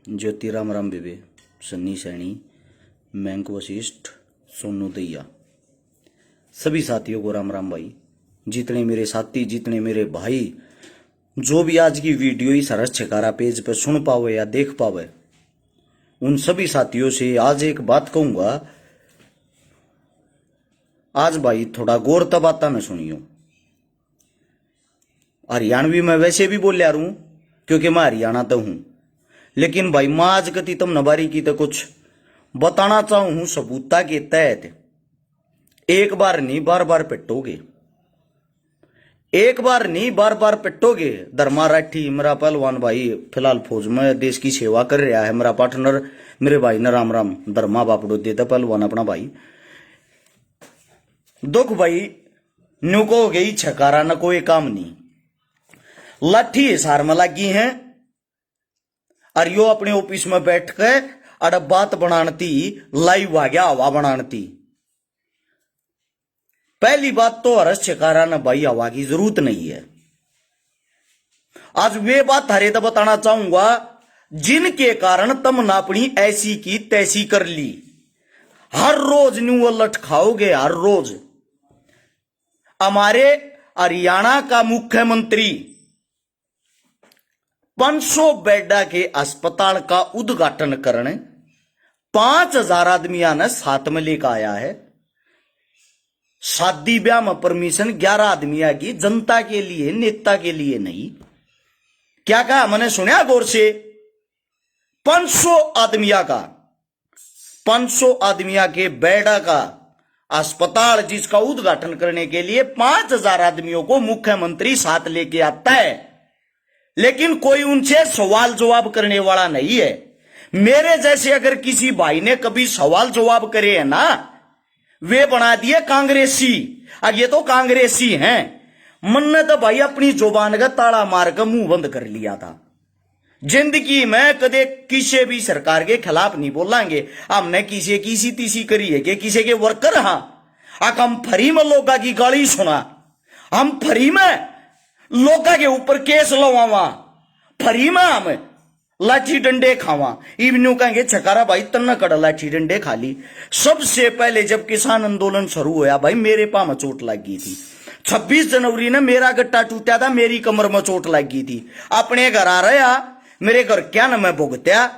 ज्योति राम राम बेबे, सन्नी सैनी, मैंक वशिष्ठ, सोनू दैया, सभी साथियों को राम राम भाई। जितने मेरे साथी, जितने मेरे भाई, जो भी आज की वीडियो इस हरस छकारा पेज पर सुन पावे या देख पावे, उन सभी साथियों से आज एक बात कहूंगा। आज भाई थोड़ा गौर तबाता में सुनियो। हरियाणवी में वैसे भी बोल रहा हूं क्योंकि मैं हरियाणा तो हूं, लेकिन भाई मैं आज कति तुम नबारी की तो कुछ बताना चाहूं सबूता के तहत। एक बार नहीं बार बार पिटोगे, एक बार नहीं बार बार पिटोगे। धर्मा राठी मेरा पहलवान भाई फिलहाल फौज में देश की सेवा कर रहा है, मेरा पार्टनर मेरे भाई ने राम राम धर्मा बापड़ो देता पहलवान अपना भाई। दुख भाई न्यू को गई छकारा न कोई काम नहीं, लाठी हिसार में लगी है और यो अपने ऑफिस में बैठ के अड़ बात बनाती लाइव आ गया हवा बनाती। पहली बात तो हरस छकारा न भाई हवा की जरूरत नहीं है। आज वे बात हरे तो बताना चाहूंगा जिनके कारण तुमने अपनी ऐसी की तैसी कर ली। हर रोज न्यू अलर्ट खाओगे, हर रोज। हमारे हरियाणा का मुख्यमंत्री 500 बेडा के अस्पताल का उद्घाटन करने 5000 आदमियों ने साथ में लेकर आया है। शादी ब्याह में परमिशन 11 आदमियों की, जनता के लिए, नेता के लिए नहीं। क्या कहा मैंने सुना गौर से? 500 आदमियों का, 500 आदमियों के बेडा का अस्पताल जिसका उद्घाटन करने के लिए 5000 आदमियों को मुख्यमंत्री साथ लेके आता है, लेकिन कोई उनसे सवाल जवाब करने वाला नहीं है। मेरे जैसे अगर किसी भाई ने कभी सवाल जवाब करे है ना, वे बना दिए कांग्रेसी। अब ये तो कांग्रेसी हैं। मन ने तो भाई अपनी जुबान का ताला मार कर मुंह बंद कर लिया था। जिंदगी में कदे किसी भी सरकार के खिलाफ नहीं बोलेंगे। हमने किसी किसी तीसी करी है कि किसी के वर्कर, हाँ हम फ्री में लोगों की गाली सुना, हम फ्री में लोगों के ऊपर केस लवावा, फ्री में हम लाठी डंडे खावा। इवन्यू कहेंगे छकारा भाई तन्ना कड़ा लाठी डंडे खा ली। सबसे पहले जब किसान आंदोलन शुरू हुआ भाई मेरे पांव में चोट लग गई थी। 26 जनवरी ने मेरा गट्टा टूटा था, मेरी कमर में चोट लग गई थी। अपने घर आ रहा, मेरे घर क्या न मैं भुगत्या,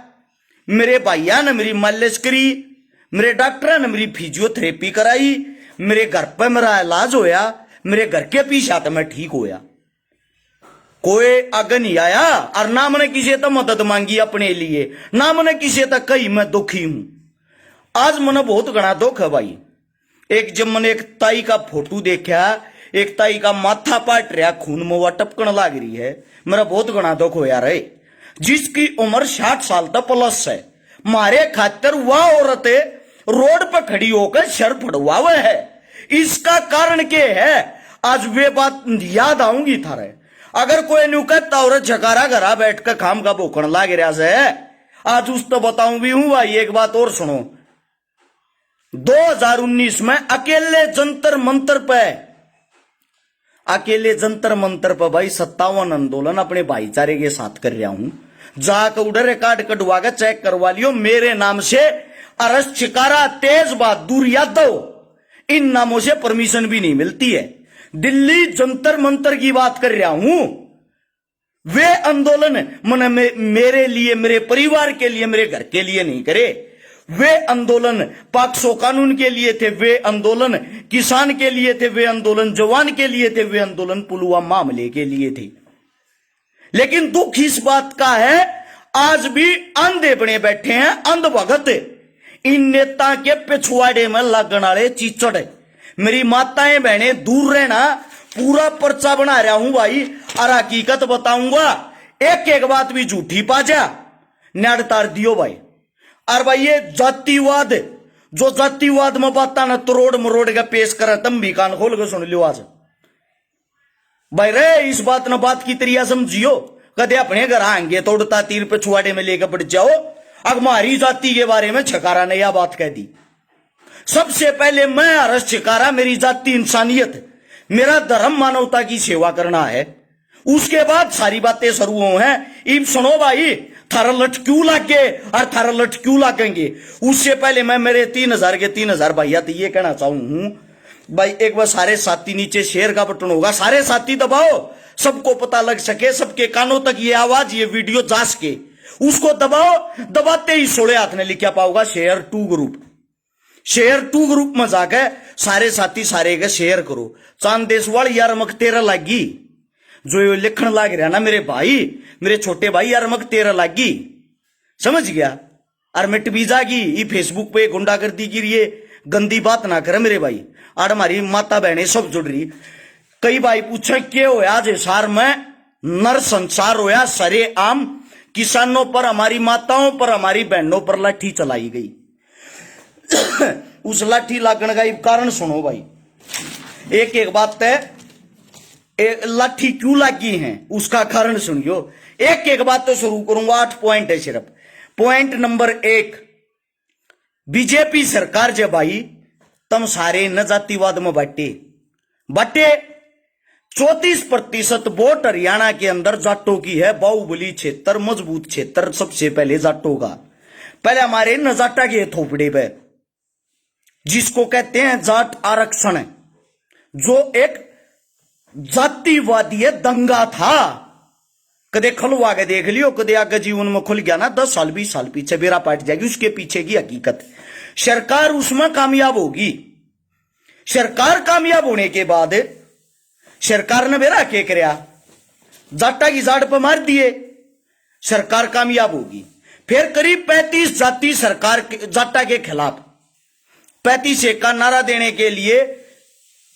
मेरे भाइया ने मेरी मालिश करी, मेरे डॉक्टर ने मेरी फिजियोथेरेपी कराई, मेरे घर पर मेरा इलाज होया, मेरे घर के पीछे तो मैं ठीक होया। कोई आगे नहीं आया और ना मैंने किसी तो मदद मांगी अपने लिए, ना मैंने किसी तक कही मैं दुखी हूं। आज मैंने बहुत घना दुख है भाई। एक जब मैंने एक ताई का फोटो देखा, एक ताई का माथा पाट रहा, खून मुआ टपकन लग रही है, मेरा बहुत घना दुख हो यार है। जिसकी उम्र 60 साल तक प्लस है, मारे खातर वह औरत रोड पर खड़ी होकर सर फड़वा है। इसका कारण क्या है? आज वे बात याद आऊंगी थारे। अगर कोई न्यू कहता और झकारा घरा बैठ कर खाम का भूखण लाग रहा है, आज उस तो बताऊं भी हूं भाई। एक बात और सुनो, 2019 में अकेले जंतर मंतर पे भाई 57 आंदोलन अपने भाईचारे के साथ कर रहा हूं। जाकर उधर रिकॉर्ड कटवा कर चेक करवा लियो, मेरे नाम से अरस छिकारा, तेज बहादुर यादव, इन नामों से परमिशन भी नहीं मिलती है। दिल्ली जंतर मंतर की बात कर रहा हूं। वे आंदोलन मैंने मेरे लिए, मेरे परिवार के लिए, मेरे घर के लिए नहीं करे। वे आंदोलन पॉक्सो कानून के लिए थे, वे आंदोलन किसान के लिए थे, वे आंदोलन जवान के लिए थे, वे आंदोलन पुलवामा मामले के लिए थे। लेकिन दुख इस बात का है आज भी अंधे बने बैठे हैं, अंध भगत इन नेता के पिछवाड़े में लगन वाले चीचड़। मेरी माताएं बहनें दूर रहना, पूरा पर्चा बना रहा हूं भाई और हकीकत बताऊंगा। एक एक बात भी झूठी पाजा नाड़ तार दियो भाई। और भाई ये जातिवाद, जो जातिवाद में बात न तरोड़ मरोड़ का पेश कर, तुम भी कान खोल के सुन लियो आज भाई रे। इस बात न बात की तरिया समझियो, कदे अपने घर आएंगे तोड़ता तीर पे छुआड़े में लेकर बढ़ जाओ। अब हमारी जाति के बारे में छकारा ने यह बात कह दी। सबसे पहले मैं हरस छिकारा, मेरी जाति इंसानियत, मेरा धर्म मानवता की सेवा करना है। उसके बाद सारी बातें शुरू हो हैं। इब सुनो भाई, थारा लट क्यों लागे और थारा लट क्यों लागेंगे। उससे पहले मैं मेरे 3000 के 3000 भैया तो ये कहना चाहूं भाई, एक बार सारे साथी नीचे शेयर का बटन होगा, सारे साथी दबाओ, सबको पता लग सके, सबके कानों तक ये आवाज ये वीडियो जा सके, उसको दबाओ। दबाते ही 16 हाथ ने लिखा पाओगा share to group, share to group में जाकर सारे साथी सारे के शेयर करो। चांद देशवाल यार मक तेरा लागी, जो ये लिखण लाग रहा ना मेरे भाई, मेरे छोटे भाई, यार मक तेरा लागी, समझ गया। और मिट भी जागी ये फेसबुक पे गुंडागर्दी की ये गंदी बात ना करे मेरे भाई। और हमारी माता बहनें सब जुड़ रही। कई भाई पूछे क्या होया आज हिसार में नर संसार होया, सरे आम किसानों पर, हमारी माताओं पर, हमारी बहनों पर लाठी चलाई गई। उस लाठी लागण का कारण सुनो भाई, एक एक बात है, लाठी क्यों लगी है उसका कारण सुनियो। एक एक बात तो शुरू करूंगा, 8 पॉइंट है सिर्फ। पॉइंट नंबर 1, बीजेपी सरकार जब आई तम सारे न जातिवाद में बांटे 34% वोट हरियाणा के अंदर जाटों की है। बाहुबली क्षेत्र, मजबूत क्षेत्र, सबसे पहले जाटों का। पहले हमारे न जाटा के थोपड़े पे, जिसको कहते हैं जाट आरक्षण, जो एक जातिवादी दंगा था। कदे खलवा के देख लियो, कदे आगे जीवन में खुल गया ना 10 साल 20 साल पीछे बेरा पाट जाएगी, उसके पीछे की हकीकत। सरकार उसमें कामयाब होगी। सरकार कामयाब होने के बाद सरकार ने बेरा क्या करया, जाटा की जाट पर मार दिए, सरकार कामयाब होगी। फिर करीब 35 जाति सरकार जाटा के खिलाफ 35 का नारा देने के लिए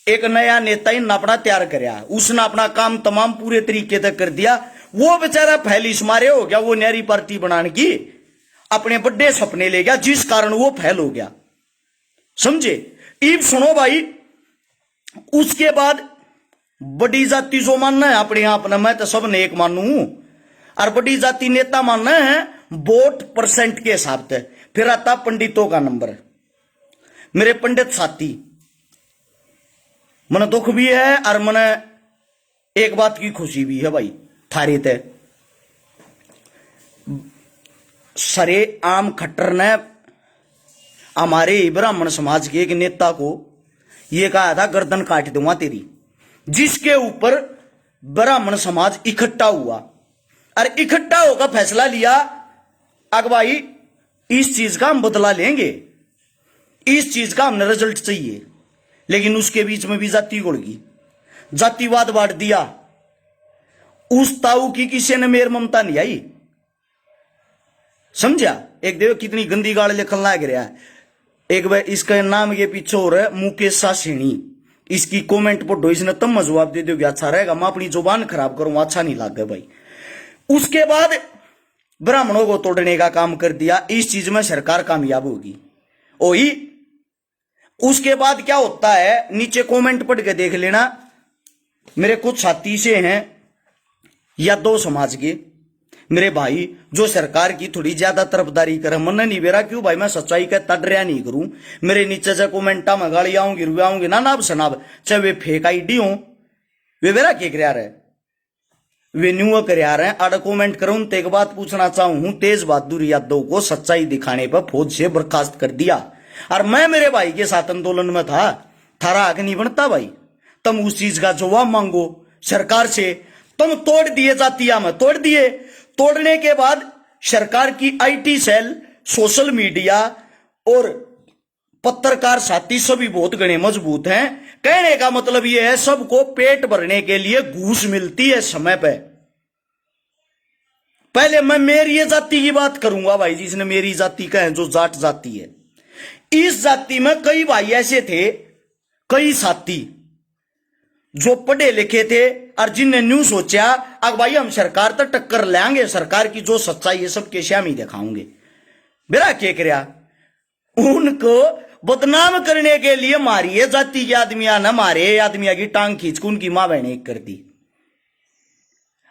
एक नया नेता ही अपना तैयार करया। उसने अपना काम तमाम पूरे तरीके तक कर दिया। वो बेचारा फैलिस मारे हो गया, वो नहरी पार्टी बनाने की अपने बड़े सपने ले गया, जिस कारण वो फैल हो गया, समझे। इब सुनो भाई, उसके बाद बड़ी जाति जो मानना है अपने आप ने, मैं तो सब ने एक मानू हूं, और बड़ी जाति नेता मानना है वोट परसेंट के हिसाब से। फिर आता पंडितों का नंबर। मेरे पंडित साथी, मन दुख भी है और मन एक बात की खुशी भी है भाई, थारे ते सरे आम खट्टर ने हमारे ब्राह्मण समाज के एक नेता को यह कहा था गर्दन काट दूंगा तेरी, जिसके ऊपर ब्राह्मण समाज इकट्ठा हुआ और इकट्ठा होकर फैसला लिया, अग भाई इस चीज का हम बदला लेंगे, इस चीज का हमने रिजल्ट चाहिए। लेकिन उसके बीच में भी जाति गुड़ गई, जातिवाद बांट दिया। उस ताऊ की किसी ने मेर ममता नहीं आई, समझा। एक देखो कितनी गंदी गाड़ लिखन लग रहा है। एक बार इसका नाम के पीछे हो रहा है मुकेश सासेनी, इसकी कमेंट पढ़ो, इसने तब मैं जवाब दे दोगे अच्छा रहेगा। मैं अपनी जुबान खराब करूं अच्छा नहीं लग भाई। उसके बाद ब्राह्मणों को तोड़ने का काम कर दिया, इस चीज में सरकार कामयाब होगी। वही उसके बाद क्या होता है, नीचे कमेंट पढ़ के देख लेना। मेरे कुछ साथी से हैं या दो समाज के मेरे भाई जो सरकार की थोड़ी ज्यादा तरफदारी करे, मन नहीं बेरा क्यों भाई, मैं सच्चाई का तडरिया नहीं करूं। मेरे नीचे से कमेंटा में गाली आऊंगी रुआ आऊंगी ना नाब सनाब, चाहे वे फेक आईडी हो, वे बेरा क्या कर रहे, वे न्यू कर रहे हैं। आड़ कमेंट करूं तो एक बात पूछना चाहूं, तेज बहादुर यादव को सच्चाई दिखाने पर फौज से बर्खास्त कर दिया और मैं मेरे भाई के साथ आंदोलन में था, थारा हक नहीं बनता भाई। तुम उस चीज का जवाब मांगो सरकार से। तुम तोड़ दिए जातिया में, तोड़ दिए। तोड़ने के बाद सरकार की आईटी सेल, सोशल मीडिया और पत्रकार साथी सभी बहुत घने मजबूत हैं। कहने का मतलब यह है सबको पेट भरने के लिए घूस मिलती है समय पे। पहले मैं मेरी जाति की बात करूंगा भाई, जिसने मेरी जाति का है, जो जाट जाति है। इस जाति में कई भाई ऐसे थे, कई साथी जो पढ़े लिखे थे और जिनने न्यू सोचा अब भाई हम सरकार तो टक्कर लेंगे, सरकार की जो सच्चाई है सबके श्यामी दिखाऊंगे। मेरा क्या करया, उनको बदनाम करने के लिए मारिए जाति के आदमिया न मारे आदमिया की टांग खींच के उनकी मां बहने कर दी।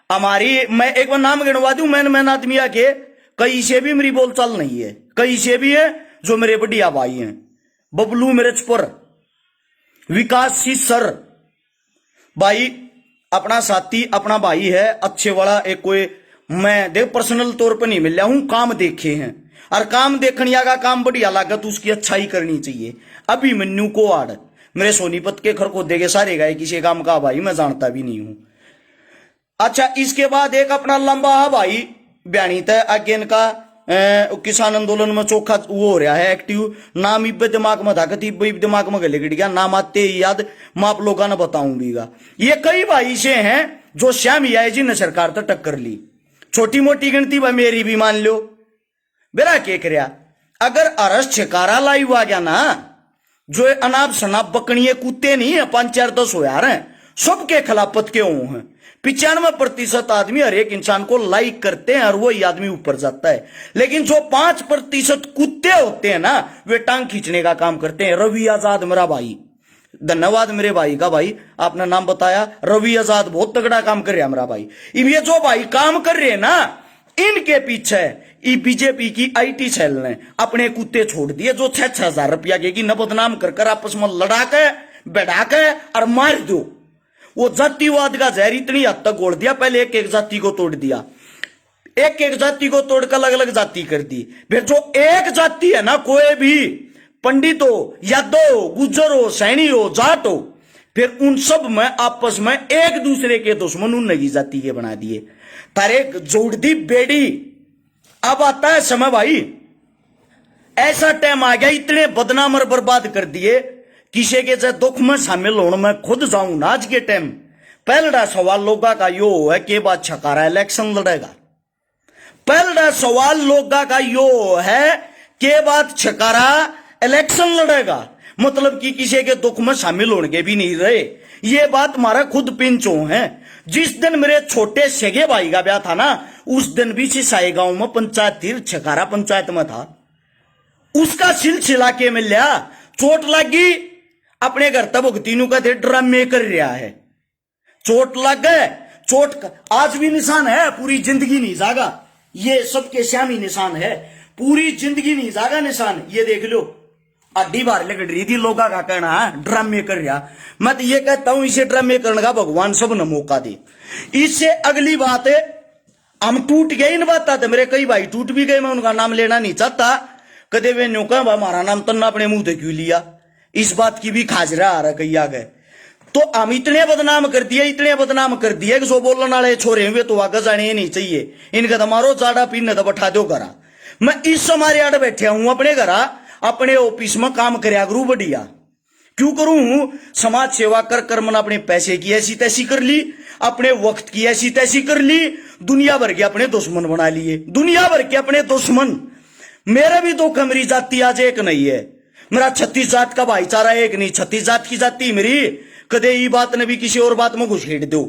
हमारी मैं एक बार नाम गिनवा दूं, मैन आदमिया के कई से भी मेरी बोलचाल नहीं है, कई से भी है जो मेरे बढ़िया भाई हैं। बबलू मिर्चपुर, विकास सी सर भाई अपना साथी अपना भाई है, अच्छे वाला एक कोई मैं देख पर्सनल तौर पर नहीं मिला हूं, काम देखे हैं, और काम देखने का काम बढ़िया लागत उसकी अच्छाई करनी चाहिए। अभी मन्नू को आड़ मेरे सोनीपत के खरखोदे के सारे गए किसी काम का भाई, मैं जानता भी नहीं हूं। अच्छा, इसके बाद एक अपना लंबा भाई बयानी तय अगेन का किसान आंदोलन में चौखा वो हो रहा है एक्टिव। नाम इब्बे दिमाग में था, कति दिमाग में गले गया नाम आते ही याद मैं आप लोगों ने बताऊंगा। ये कई भाई से हैं जो श्याम याय जी ने सरकार तो टक्कर ली, छोटी मोटी गिनती भाई मेरी भी मान लो। बेरा के करया अगर अरस छकारा लाई हुआ गया ना, जो अनाप शनाप बकड़िए कुत्ते नहीं है 5-4-10 हजार हैं, सबके खिलाफत के हो हैं। 95% आदमी हर एक इंसान को लाइक करते हैं और वही आदमी ऊपर जाता है। लेकिन जो 5% कुत्ते होते हैं ना, वे टांग खींचने का काम करते हैं। रवि आजाद मेरा भाई, धन्यवाद मेरे भाई का, भाई आपने नाम बताया। रवि आजाद बहुत तगड़ा काम कर रहा है मेरा भाई। ये जो भाई काम कर रहे हैं ना, इनके पीछे बीजेपी की आईटी सेल ने अपने कुत्ते छोड़ दिए, जो 6-6 हजार रुपया की न बदनाम कर आपस में लड़ा के बैठा के और मार दो। वो जातिवाद का जहर इतनी हद तक घोल दिया, पहले एक एक जाति को तोड़ दिया, एक एक जाति को तोड़कर अलग अलग जाति कर दी। फिर जो एक जाति है ना, कोई भी पंडित हो, यादव हो, गुज्जर हो, सैनी हो, जाट हो, फिर उन सब में आपस में एक दूसरे के दुश्मन उन नई जाति के बना दिए। तारे जोड़ दी बेड़ी। अब आता है समय भाई, ऐसा टाइम आ गया, इतने बदनाम और बर्बाद कर दिए, किसी के चाहे दुख में शामिल होने में खुद जाऊं ना आज के टाइम। पहला सवाल लोगों का यो है कि बात छकारा इलेक्शन लड़ेगा। पहला सवाल लोगों का यो है कि बात छकारा इलेक्शन लड़ेगा, मतलब कि किसी के दुख में शामिल होने के भी नहीं रहे। ये बात हमारा खुद पिंचो है। जिस दिन मेरे छोटे सेगे भाई का ब्याह था ना, उस दिन भी सिसाई गांव में पंचायत थी, छकारा पंचायत में था। उसका सिलसिला के मिल लिया, चोट लगी, अपने घर तब तीनों का थे ड्रामे कर रहा है, चोट लग गए। चोट आज भी निशान है, पूरी जिंदगी नहीं जागा। ये सबके श्यामी निशान है, पूरी जिंदगी नहीं जागा निशान। ये देख लो, अड्डी बार लग रही थी, लोगों का कहना है ड्रामे कर रहा। मैं तो ये कहता हूं, इसे ड्रामे करने का भगवान सब ने मौका दे। इससे अगली बात है, हम टूट गए इन बात था, मेरे कई भाई टूट भी गए, मैं उनका नाम लेना नहीं चाहता। कदे वे न्यू कहा हमारा नाम तन्ना अपने मुंह से क्यों लिया, इस बात की भी खाजरा आ रहा कई आ गए। तो हम इतने बदनाम कर दिए, इतने बदनाम कर दिए कि जो बोलने वाले छोरे हुए तो आगे जाने नहीं चाहिए। इनका तो मारो जाड़ा पीने तो बैठा दो घरा। मैं इस समारे आड़ बैठे हूं अपने घरा, अपने ऑफिस में काम करया करूं बढ़िया। क्यों करूं? समाज सेवा कर कर मैंने अपने पैसे की ऐसी तैसी कर ली, अपने वक्त की ऐसी तैसी कर ली, दुनिया भर के अपने दुश्मन बना लिए, दुनिया भर के अपने दुश्मन। मेरा भी दो कमरी जाति आज एक नहीं है, मेरा 36 जात का भाईचारा एक नहीं, 36 जात की जाति मेरी। कदे ये बात ने भी किसी और बात में घुसेड़ दो।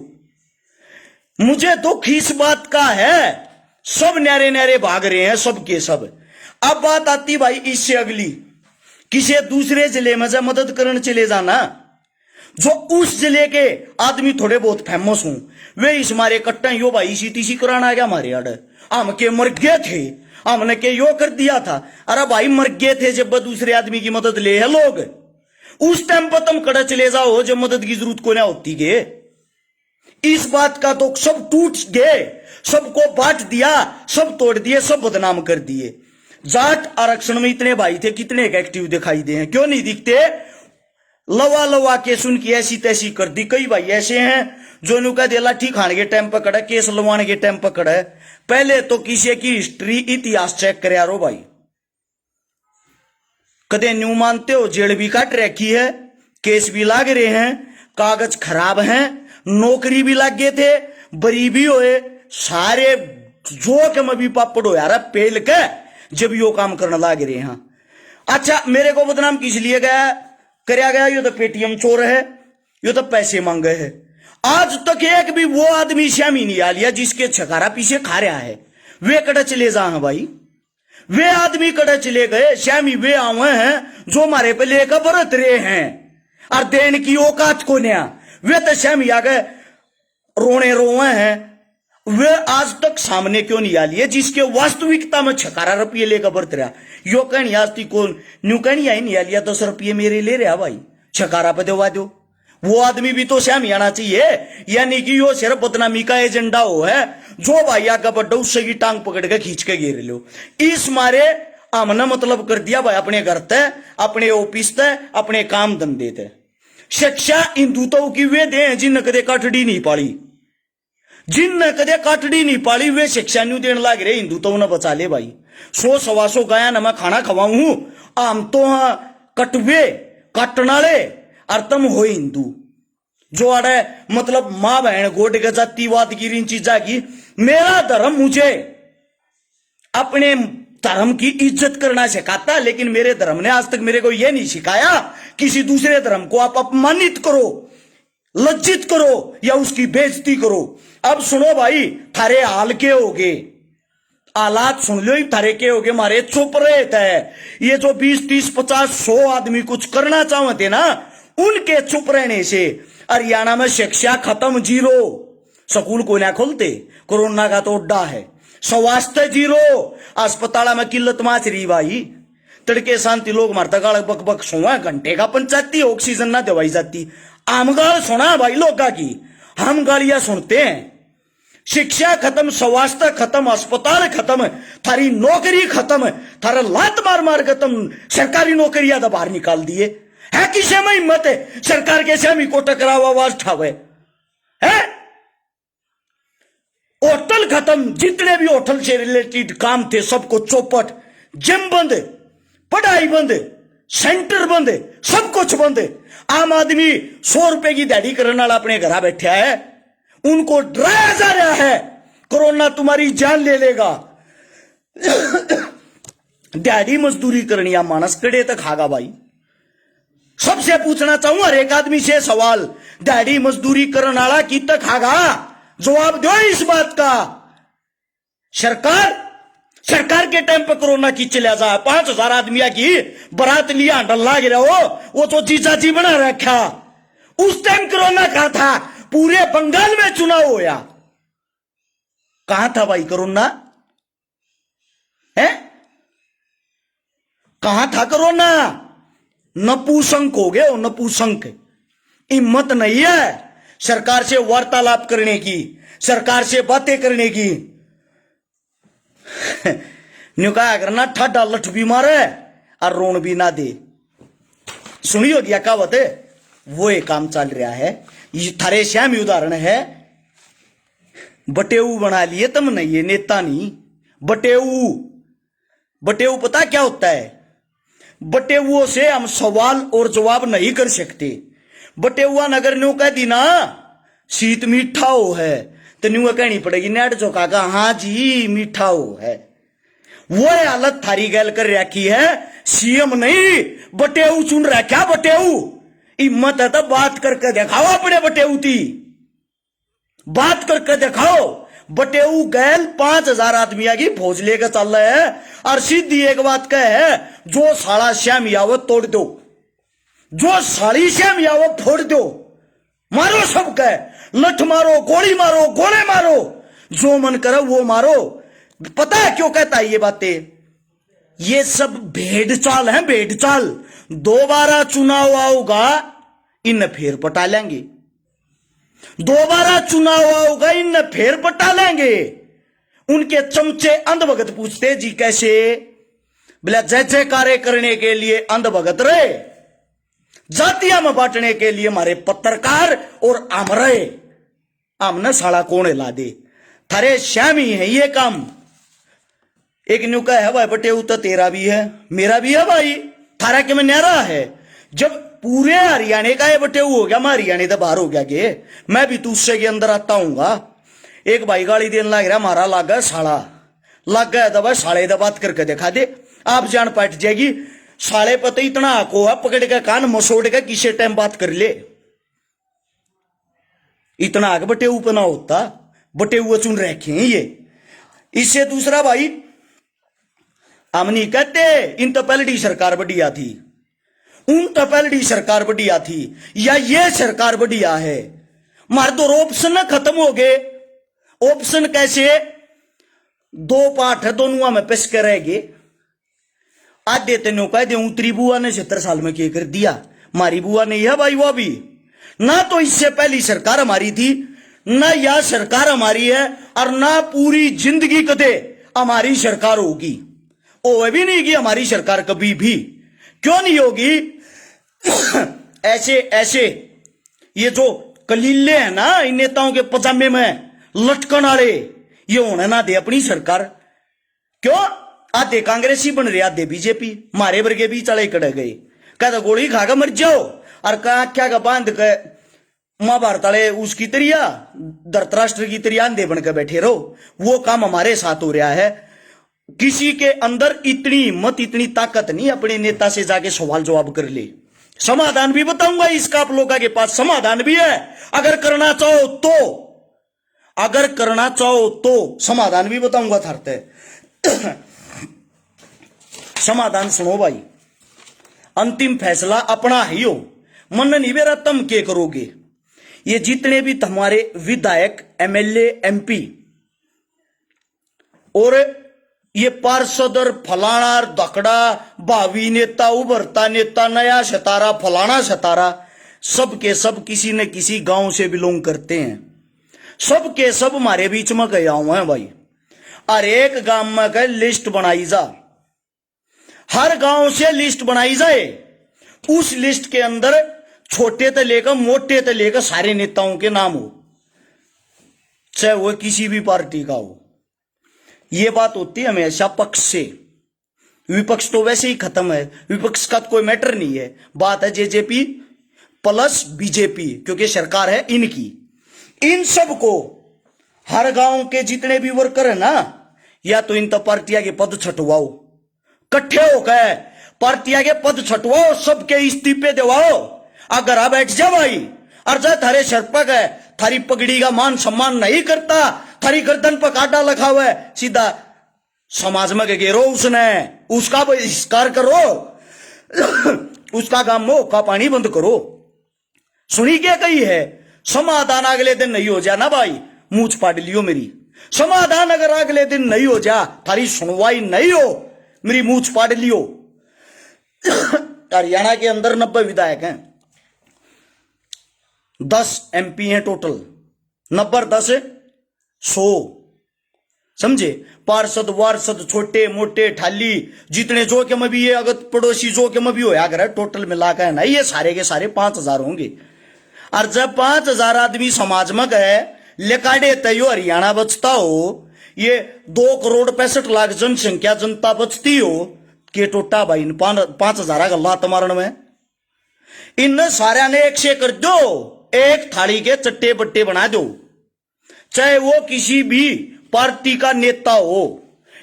मुझे दुख इस बात का है, सब न्यारे न्यारे भाग रहे हैं, सब के सब। अब बात आती भाई इससे अगली, किसी दूसरे जिले में जब मदद करने चले जाना, जो उस जिले के आदमी थोड़े बहुत फेमस हों, वे इस मारे कट्टा यो भाई इसी तीसी कराना आ गया हमारे अड़, हम के मर गए थे, हमने के यो कर दिया था। अरे भाई मर गए थे जब दूसरे आदमी की मदद ले है लोग, उस टाइम पर तुम कड़ा चले जाओ जब मदद की जरूरत को ना होती गे। इस बात का तो सब टूट गए, सबको बांट दिया, सब तोड़ दिए, सब बदनाम कर दिए। जाट आरक्षण में इतने भाई थे, कितने एक्टिव दिखाई दे हैं, क्यों नहीं दिखते? लवा लवा के सुन की ऐसी तैसी कर दी। कई भाई ऐसे हैं जो नुका दे लाठी खाने के टाइम पर खड़ा, केस लवाने के टाइम पर खड़ा है। पहले तो किसी की हिस्ट्री इतिहास चेक करे यारो भाई, कदे न्यू मानते हो जेल भी काट रखी है, केस भी लाग रहे हैं, कागज खराब हैं, नौकरी भी लग गए थे, बरी भी होए, सारे जो के में भी पापड़ हो यार पेल के जब यो काम करने लग रहे हैं। अच्छा, मेरे को बदनाम किस लिए गया करया गया? यो तो पेटीएम चोर है, यो तो पैसे मांगे है। आज तक एक भी वो आदमी श्यामी नहीं आ लिया जिसके छकारा पीछे खा रहा है। वे कड़े चले जा हैं भाई, वे आदमी कड़े चले गए, श्यामी वे आवे हैं जो हमारे पे लेकर बरत रहे हैं और देन की औकात को नया। वे तो श्यामी आ गए रोने रोए हैं, वे आज तक सामने क्यों नहीं आ लिए जिसके वास्तविकता में छकारा रुपये लेकर बरत रहा। यो कहनी आज ती को न्यू कहनी आई नहीं आ लिया, 10 रुपये मेरे ले रहा भाई, छकारा पे देवा दो। वो आदमी भी तो श्यामी आना चाहिए, यानी कि यो सिर्फ बदनामी का एजेंडा हो है जो भाई आगे बढ़ो उससे की टांग पकड़ के खींच के गिर लो। इस मारे हमने मतलब कर दिया भाई अपने घर तय, अपने ऑफिस तय, अपने काम धंधे तय। शिक्षा हिंदुत्व की वे दे जिन कदे काटड़ी नहीं पाली, जिन कदे काटड़ी नहीं पाली वे शिक्षा न्यू देने लग रहे हिंदुत्व न बचा ले भाई। 100-125 गाया न मैं खाना खवाऊं हूं, आम तो हाँ कटवे काटनाले और तुम हो हिंदू। जो अड़े मतलब माँ बहन गोड के जातिवाद की इन चीजा की, मेरा धर्म मुझे अपने धर्म की इज्जत करना सिखाता, लेकिन मेरे धर्म ने आज तक मेरे को यह नहीं सिखाया किसी दूसरे धर्म को आप अपमानित करो, लज्जित करो या उसकी बेइज्जती करो। अब सुनो भाई, थारे हाल के होगे, हालात सुन लो, थारे के होगे, मारे चुप रहे थे। ये जो 20, 30, 50, 100 आदमी कुछ करना चाहते ना, उनके चुप रहने से हरियाणा में शिक्षा खत्म, जीरो। स्कूल को ना खोलते, कोरोना का तो अड्डा है। स्वास्थ्य जीरो, अस्पताल में किल्लत माच रही भाई। तड़के शांति लोग मरता गाल बक बक सोवा, घंटे का पंचायती ऑक्सीजन ना दवाई जाती। आम गाल सुना भाई लोगा की, हम गालियां सुनते हैं। शिक्षा खत्म, स्वास्थ्य खत्म, अस्पताल खत्म, थारी नौकरी खत्म, थारा लात मार मार खत्म। सरकारी नौकरियां तो बाहर निकाल दिए है। किसे में हिम्मत है सरकार के स्वामी को टकराव आवाज ठावे है? होटल खत्म, जितने भी होटल से रिलेटेड काम थे सबको चौपट, जिम बंद, पढ़ाई बंद, सेंटर बंद, सब कुछ बंद। आम आदमी 100 रुपए की दिहाड़ी करने वाला अपने घर बैठा है, उनको डराया जा रहा है कोरोना तुम्हारी जान ले लेगा। दिहाड़ी मजदूरी करनी या मानस कड़े तक खागा भाई। सबसे पूछना चाहूं हर एक आदमी से सवाल, दिहाड़ी मजदूरी करने वाला की तक खागा? जवाब दो इस बात का। सरकार के टाइम पर कोरोना की चला जा, 5000 आदमी की बारात लिया हंडल लाग रहा हो, वो तो जीजा जी बना रखा। उस टाइम कोरोना कहां था? पूरे बंगाल में चुनाव होया, कहां था भाई कोरोना? है कहां था कोरोना? नपुंसक हो गए हो, नपुंसक। हिम्मत नहीं है सरकार से वार्तालाप करने की, सरकार से बातें करने की। न्यू कहा करना, ठाडा लठ भी मारे और रोन भी ना दे। सुनी होगी कहावत, वो एक काम चल रहा है। ये थारे श्याम उदाहरण है। बटेऊ बना लिए तुमने, ये नेता नहीं। बटेऊ पता क्या होता है? बटेउओं से हम सवाल और जवाब नहीं कर सकते। बटेउआ नगर न्यू कह दी ना शीत मीठा हो है, तो न्यू कहनी पड़ेगी नेट जो काका हाँ जी मीठा हो है। वो हालत थारी गैल कर रखी है। सीएम नहीं बटेऊ चुन रखा। बटेऊ हिम्मत है तो बात करके दिखाओ, अपने बटेऊ की बात करके दिखाओ। बटेऊ गैल 5000 आदमी की फौज लेकर चल रहे है और सीधी एक बात कह है, जो साला श्याम यावत तोड़ दो, जो साली श्याम यावत फोड़ दो, मारो सब कह, लठ मारो, गोली मारो, गोले मारो, जो मन करो वो मारो। पता है क्यों कहता है ये बातें? ये सब भेड़ चाल है, भेड़ चाल। दोबारा चुनाव आओगा इन फिर पटा लेंगे, दोबारा चुनाव आओगा इन फिर पटा लेंगे। उनके चमचे अंधभगत पूछते जी कैसे? बोला जय जयकारे करने के लिए अंधभगत रहे, जातियां में बांटने के लिए हमारे पत्रकार और आम रहे। आमने साला कौन ला दे? थारे श्याम ही है ये काम। एक न्यू का है भाई बटेऊ तो तेरा भी है मेरा भी है भाई, थारा के में न्यारा है। जब पूरे हरियाणा का ये बटेऊ हो गया, मैं हरियाणा तो बाहर हो गया के, मैं भी तुझसे के अंदर आता हूंगा। एक भाई गाली देने लग रहा, मारा लग गया साला, लग गया दबा साले दा बात करके दिखा दे, आप जान पट जाएगी। साले पता इतना आको है, पकड़ के कान मसोड़ के किसी टाइम बात कर ले। इतना आगे बटेऊ पना होता, बटेऊ चुन रखे हैं ये। इससे दूसरा भाई हम नहीं कहते इन तो पहले सरकार बढ़िया थी, उन तो पहले सरकार बढ़िया थी, या ये सरकार बढ़िया है। मार दो ऑप्शन खत्म हो गए। ऑप्शन कैसे? 2 पाठ है, दोनों में पिस के रहेंगे। आज देते नो कह दे उतरी बुआ ने 70 साल में क्या कर दिया, मारी बुआ नहीं है भाई वो भी ना। तो इससे पहली सरकार हमारी थी, ना यह सरकार हमारी है और ना पूरी जिंदगी कदे हमारी सरकार होगी। वो भी नहीं कि हमारी सरकार कभी भी क्यों नहीं होगी। ऐसे ऐसे ये जो कलीले हैं ना इन नेताओं के पजामे में लटकन वाले, ये होने ना दे अपनी सरकार। क्यों? आधे कांग्रेसी बन रहे, आधे बीजेपी, मारे वर्गे भी चले कड़े गए। कहता गोली खाकर मर जाओ और कहा क्या का बांध के महाभारत वाले उसकी तरिया धृतराष्ट्र की तरिया अंधे बनकर बैठे रहो। वो काम हमारे साथ हो रहा है। किसी के अंदर इतनी हिम्मत, इतनी ताकत नहीं अपने नेता से जाके सवाल जवाब कर ले। समाधान भी बताऊंगा इसका, आप लोगों के पास समाधान भी है। अगर करना चाहो तो, अगर करना चाहो तो समाधान भी बताऊंगा थारते। समाधान सुनो भाई, अंतिम फैसला अपना ही हो। मन नहीं बेरा तुम क्या करोगे। ये जितने भी तुम्हारे विधायक, एमएलए, एमपी और ये पार्षद और फलाना धकड़ा भावी नेता, उभरता नेता, नया सितारा, फलाना सितारा, सब के सब किसी न किसी गांव से बिलोंग करते हैं। सब के सब हमारे बीच में गया हुआ है भाई। और एक गांव में कह लिस्ट बनाई जा, हर गांव से लिस्ट बनाई जाए। उस लिस्ट के अंदर छोटे से लेकर मोटे से लेकर सारे नेताओं के नाम हो, चाहे वो किसी भी पार्टी का हो। ये बात होती है हमेशा पक्ष से। विपक्ष तो वैसे ही खत्म है, विपक्ष का कोई मैटर नहीं है। बात है जेजेपी प्लस बीजेपी, क्योंकि सरकार है इनकी। इन सब को, हर गांव के जितने भी वर्कर है ना, या तो इन तो पार्टियां के पद छटवाओ, इकट्ठे होकर पार्टियां के पद छटवाओ, सबके इस्तीफे दिवाओ। अगर आ बैठ जा भाई, और जा थारे सरपक है, थारी पगड़ी का मान सम्मान नहीं करता, थारी गर्दन पर कांटा लगा हुआ है, सीधा समाज में घेरो उसने, उसका बहिष्कार करो, उसका काम मुंह का पानी बंद करो। सुनी क्या कही है? समाधान अगले दिन नहीं हो जा ना भाई, मूछ पाट लियो मेरी। समाधान अगर अगले दिन नहीं हो जा, थारी सुनवाई नहीं हो, मेरी मूछ पाट लियो। हरियाणा के अंदर 90 विधायक हैं, 10 एमपी हैं टोटल, 90 10 100, समझे? पार्षद वार्षद, छोटे मोटे ठाली, जितने जो के में भी ये अगर पड़ोसी जो के में भी होया करे, टोटल मिला कर ना ये सारे के सारे 5000 होंगे। और जब 5000 आदमी समाज में गए लेकाडे तयो हरियाणा बचता हो, ये 2,65,00,000 जनसंख्या जनता बचती हो, के टोटा भाई 5000 का लात मारण में। इन सारे ने एक से कर दो, एक थाली के चट्टे बट्टे बना दो, चाहे वो किसी भी पार्टी का नेता हो।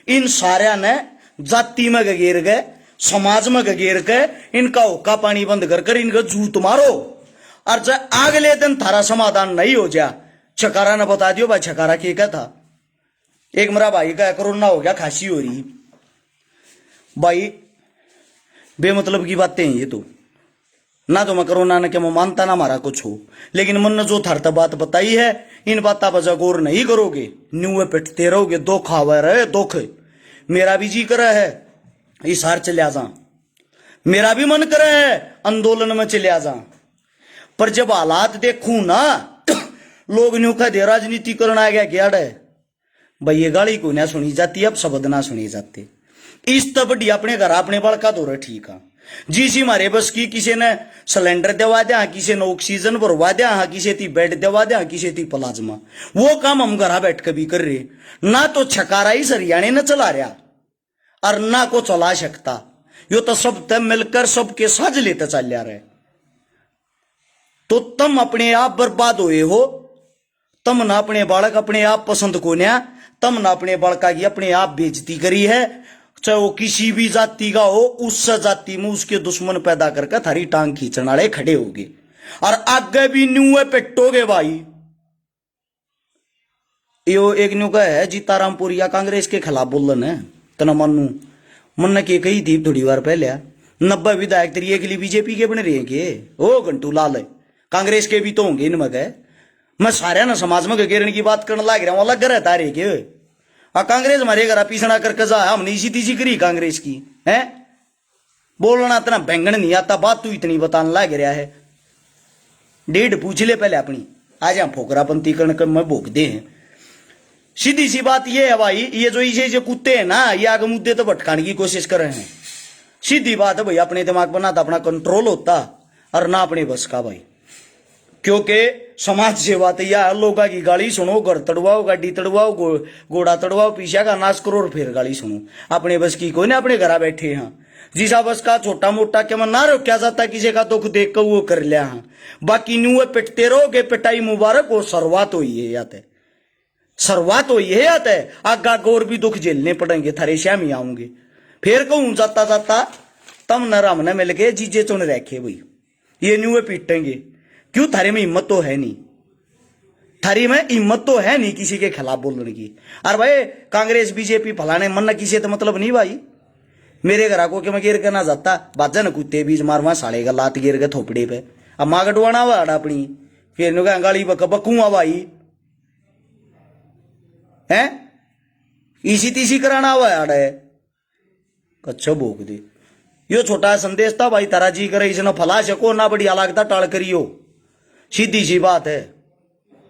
इन सारे ने जाति में गगेर गए, समाज में गगेर के इनका हुक्का पानी बंद कर इनका जूत मारो। और जब अगले दिन थारा समाधान नहीं हो जा, छकारा ने बता दियो भाई छकारा क्या था। एक मेरा भाई का कोरोना हो गया, खांसी हो रही भाई, बेमतलब की बातें हैं ये तो। ना तो मैं कोरोना ने क्या मैं मानता ना हमारा कुछ हो, लेकिन मन ने जो थारता बात बताई है, इन बातों पर गौर नहीं करोगे, न्यूए पिटते रहोगे। दुख आवा रहे दुख, मेरा भी जी करे है इस हार चले जा, मेरा भी मन करे है आंदोलन में चले जा, पर जब हालात देखूं ना, लोग न्यू कह दे राजनीति करना आ गया क्या है भाई। ये गाली को ना सुनी जाती, अब शब्द ना सुनी जाते। इस तबड़ी अपने घर अपने बड़का दो रहे, ठीक है जी मारे बस की। किसी ने सिलेंडर दवा दिया, किसी ने ऑक्सीजन भरवा दिया, किसी थी बेड दवा दिया, किसी थी प्लाज्मा। वो काम हम घर बैठ कर भी कर रहे। ना तो छकारा ही हरियाणा न चला रहा और ना को चला सकता, यो तो सब तब मिलकर सबके साझ लेते चल रहे। तो तुम अपने आप बर्बाद हुए हो, तुम ना अपने बालक अपने आप पसंद को न्या, तुम ना अपने बालका की अपने आप बेइज्जती करी है। चाहे वो किसी भी जाति का हो, उस जाति में उसके दुश्मन पैदा करके थारी टांग खींचने वाले खड़े होगे और आगे भी न्यू पेटोगे भाई। यो एक न्यू का है जीतारामपुरिया कांग्रेस के खिलाफ बोलन है, तना मनु मन के कही थी थोड़ी बार पहले 90 विधायक तेरी एक लिए बीजेपी के बन रहे हैं के? ओ घंटू लाल है, कांग्रेस के भी तो होंगे इनमें गए। मैं सारे ना समाज में घेरने की बात करने लग रहा हूं, अलग रहता रे के कांग्रेस हमारे घर पीछना करके जा, हमने इसी तीसी करी कांग्रेस की है। बोलना इतना बैंगन नहीं आता, बात तू इतनी बताने लग रहा है। डेढ़ पूछ ले पहले अपनी। आज यहाँ फोकरापंती कर्ण में भोगते हैं। सीधी सी बात ये है भाई, ये जो इसे जो कुत्ते हैं ना, ये आगे मुद्दे तो भटकाने की कोशिश कर रहे हैं। सीधी बात है भाई, अपने दिमाग पर ना तो अपना कंट्रोल होता और ना अपने बस का भाई, क्योंकि समाज सेवा तो यह लोगों की गाली सुनो, घर तड़वाओ, गाड़ी तड़वाओ, घोड़ा तड़वाओ, पीछा का नाश करो और फिर गाली सुनो। अपने बस की कोई ना, अपने घर बैठे हैं जिसा बस का छोटा मोटा क्या मन ना रोक्या जाता, किसी का दुख देख कर वो कर लिया हाँ। बाकी न्यू पिटते रहोगे, पिटाई मुबारक हो, शुरुआत हुई है याते, शुरुआत हुई है याते। आगा और भी दुख झेलने पड़ेंगे, थारे श्याम ही आऊंगे। फिर कहूं जाता जाता तम नरम न मिल गए जीजे चुन रखे भाई, ये न्यू पीटेंगे क्यों? थारे में हिम्मत तो है नहीं, थारी में हिम्मत तो है नहीं किसी के खिलाफ बोलने की। और भाई कांग्रेस बीजेपी फलाने मन न किसी तो मतलब नहीं भाई। मेरे घर को मैं गिर के ना जाता बाजन कुत्ते बीज मारवा साले का लात गिर के थोपड़े पे, अब माँ गटवाना हुआ अपनी, फिर गाली बकूंगा भाई है, इसी तीसी कराना हुआ है कच्छो भोग दे। यो छोटा संदेश था भाई, तारा जी करे इसने फला सको ना, बड़ी अलगता टाल करियो, सीधी सी बात है।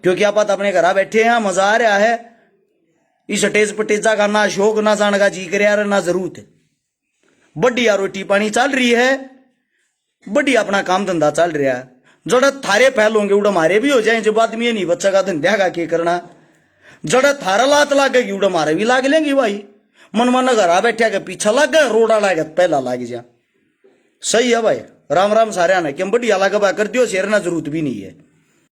क्योंकि आप अपने घर बैठे हैं, मजा आ रहा है, इस टेज पटेजा का ना शौक ना जाने का जी करे ना जरूरत है। बढ़िया रोटी पानी चल रही है, बढ़िया अपना काम धंधा चल रहा है। जड़ा थारे पहल होंगे उड़ा मारे भी हो जाए, जब आदमी नहीं बच्चा का धंधा का क्या करना। जड़ा थारा लात लागेगी उड़ा मारे भी लाग लेंगे भाई। मन मन घर बैठा के पीछा लग गए, रोड़ा लागे पहला लाग जा। सही है भाई, राम राम सारे ने क्यों बढ़िया लगा कर दियो, शेरना जरूरत भी नहीं है।